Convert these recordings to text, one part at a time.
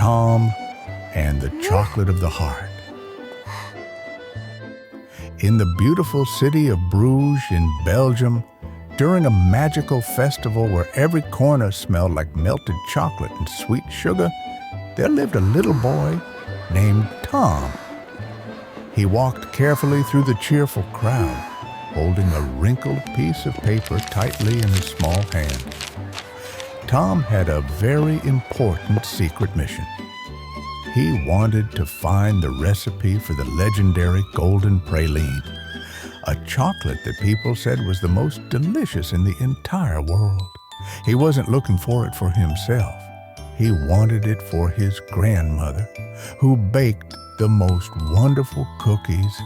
Tom and the Chocolate of the Heart. In the beautiful city of Bruges in Belgium, during a magical festival where every corner smelled like melted chocolate and sweet sugar, there lived a little boy named Tom. He walked carefully through the cheerful crowd, holding a wrinkled piece of paper tightly in his small hand. Tom had a very important secret mission. He wanted to find the recipe for the legendary golden praline, a chocolate that people said was the most delicious in the entire world. He wasn't looking for it for himself. He wanted it for his grandmother, who baked the most wonderful cookies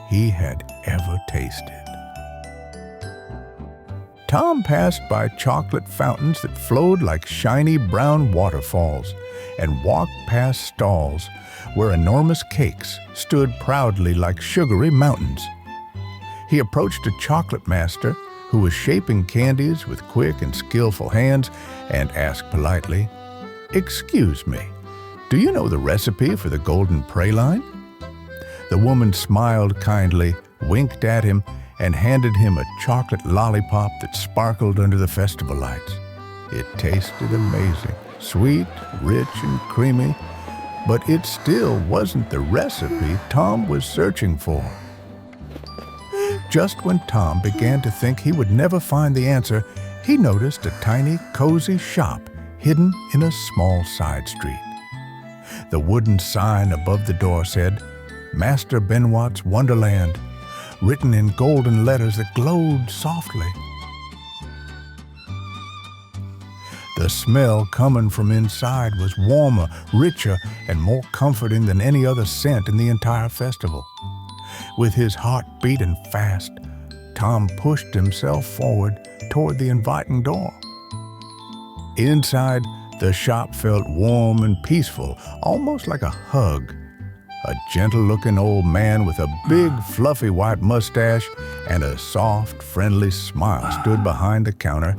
he had ever tasted. Tom passed by chocolate fountains that flowed like shiny brown waterfalls and walked past stalls where enormous cakes stood proudly like sugary mountains. He approached a chocolate master who was shaping candies with quick and skillful hands and asked politely, "Excuse me, do you know the recipe for the golden praline?" The woman smiled kindly, winked at him, and handed him a chocolate lollipop that sparkled under the festival lights. It tasted amazing, sweet, rich, and creamy, but it still wasn't the recipe Tom was searching for. Just when Tom began to think he would never find the answer, he noticed a tiny, cozy shop hidden in a small side street. The wooden sign above the door said, "Master Benoit's Wonderland," written in golden letters that glowed softly. The smell coming from inside was warmer, richer, and more comforting than any other scent in the entire festival. With his heart beating fast, Tom pushed himself forward toward the inviting door. Inside, the shop felt warm and peaceful, almost like a hug. A gentle-looking old man with a big, fluffy white mustache and a soft, friendly smile stood behind the counter,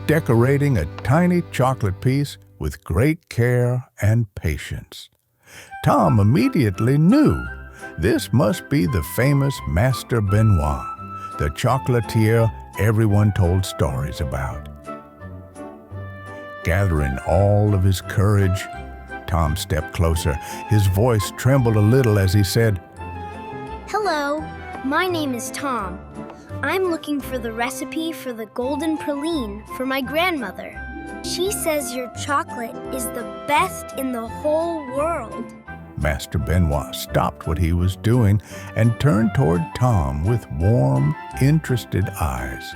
decorating a tiny chocolate piece with great care and patience. Tom immediately knew this must be the famous Master Benoit, the chocolatier everyone told stories about. Gathering all of his courage, Tom stepped closer. His voice trembled a little as he said, "Hello, my name is Tom. I'm looking for the recipe for the golden praline for my grandmother. She says your chocolate is the best in the whole world." Master Benoit stopped what he was doing and turned toward Tom with warm, interested eyes.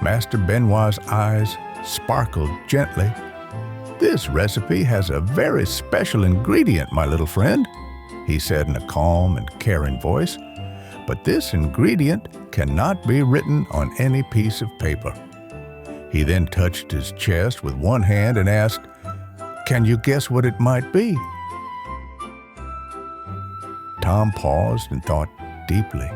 Master Benoit's eyes sparkled gently. "This recipe has a very special ingredient, my little friend," he said in a calm and caring voice. "But this ingredient cannot be written on any piece of paper." He then touched his chest with one hand and asked, "Can you guess what it might be?" Tom paused and thought deeply.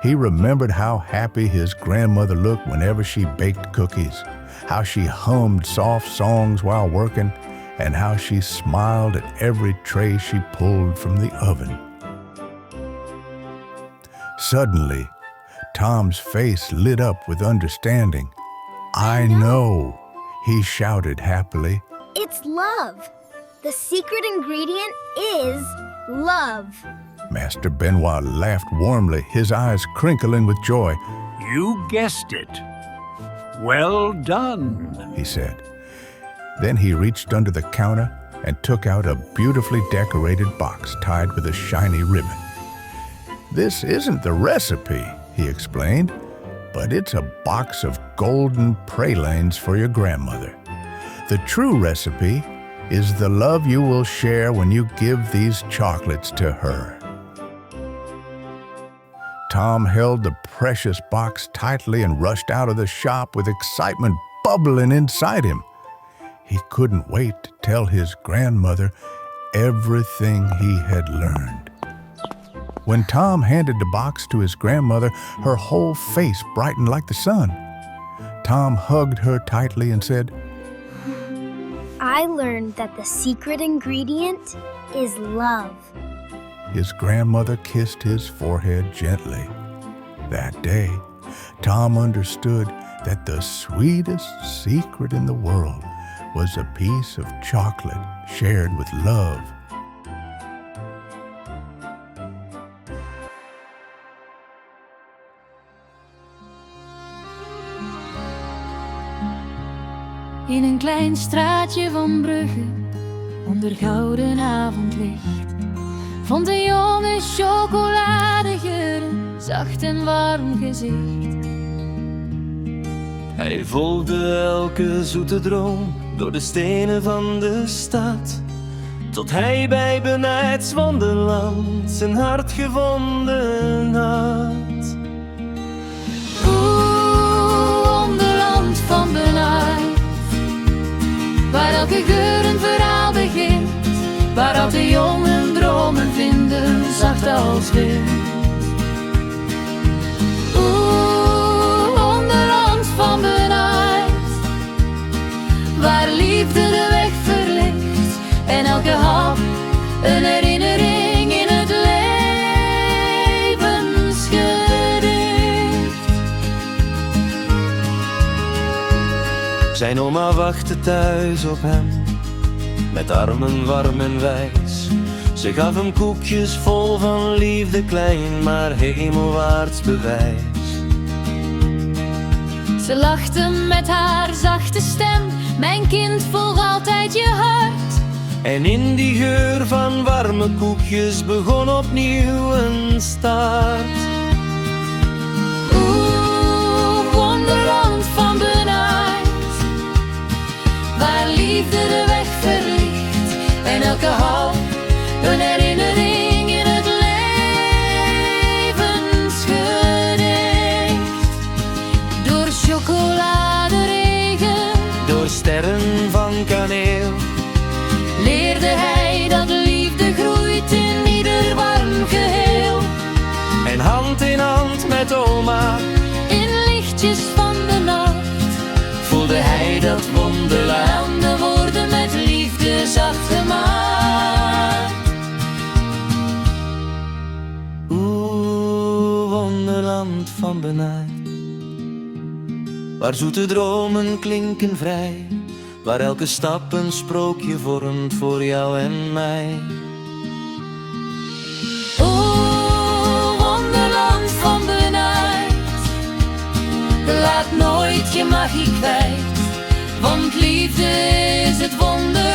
He remembered how happy his grandmother looked whenever she baked cookies, how she hummed soft songs while working, and how she smiled at every tray she pulled from the oven. Suddenly, Tom's face lit up with understanding. "I know," he shouted happily. "It's love. The secret ingredient is love." Master Benoit laughed warmly, his eyes crinkling with joy. "You guessed it. Well done," he said. Then he reached under the counter and took out a beautifully decorated box tied with a shiny ribbon. "This isn't the recipe," he explained, "but it's a box of golden pralines for your grandmother. The true recipe is the love you will share when you give these chocolates to her." Tom held the precious box tightly and rushed out of the shop with excitement bubbling inside him. He couldn't wait to tell his grandmother everything he had learned. When Tom handed the box to his grandmother, her whole face brightened like the sun. Tom hugged her tightly and said, I learned that the secret ingredient is love. His grandmother kissed his forehead gently. That day, Tom understood that the sweetest secret in the world was a piece of chocolate shared with love. In een klein straatje van Brugge, onder gouden avondlicht, vond een jongen chocoladegeur, een zacht en warm gezicht. Hij volgde elke zoete droom door de stenen van de stad, tot hij bij Benijds wonderland zijn hart gevonden had. Wonderland van Benijds, waar elke geur een verhaal begint, waar elke jongen dromen vinden, zacht als wind. Wonderland van Benijds, waar liefde de weg verlicht en elke hap een herinnering in het levensgedicht. Zijn oma wachtte thuis op hem, met armen warm en wijs. Ze gaf hem koekjes vol van liefde, klein maar hemelwaarts bewijs. Ze lachte met haar zachte stem, mijn kind, volg altijd je hart. En in die geur van warme koekjes begon opnieuw een start. Wonderland van Benijds, waar liefde de weg verlicht en elke hap een herinnering in het levensgedicht. Door chocoladeregen, Door sterren van kaneel leerde hij dat liefde groeit in ieder warm geheel. en hand in hand met oma In lichtjes van de nacht voelde hij dat wonderland. de woorden met liefde zacht gemaakt. Wonderland van Benijds, waar zoete dromen klinken vrij, waar elke stap een sprookje vormt voor jou en mij. Wonderland van Benijds, laat nooit je magie kwijt, want liefde is het wonder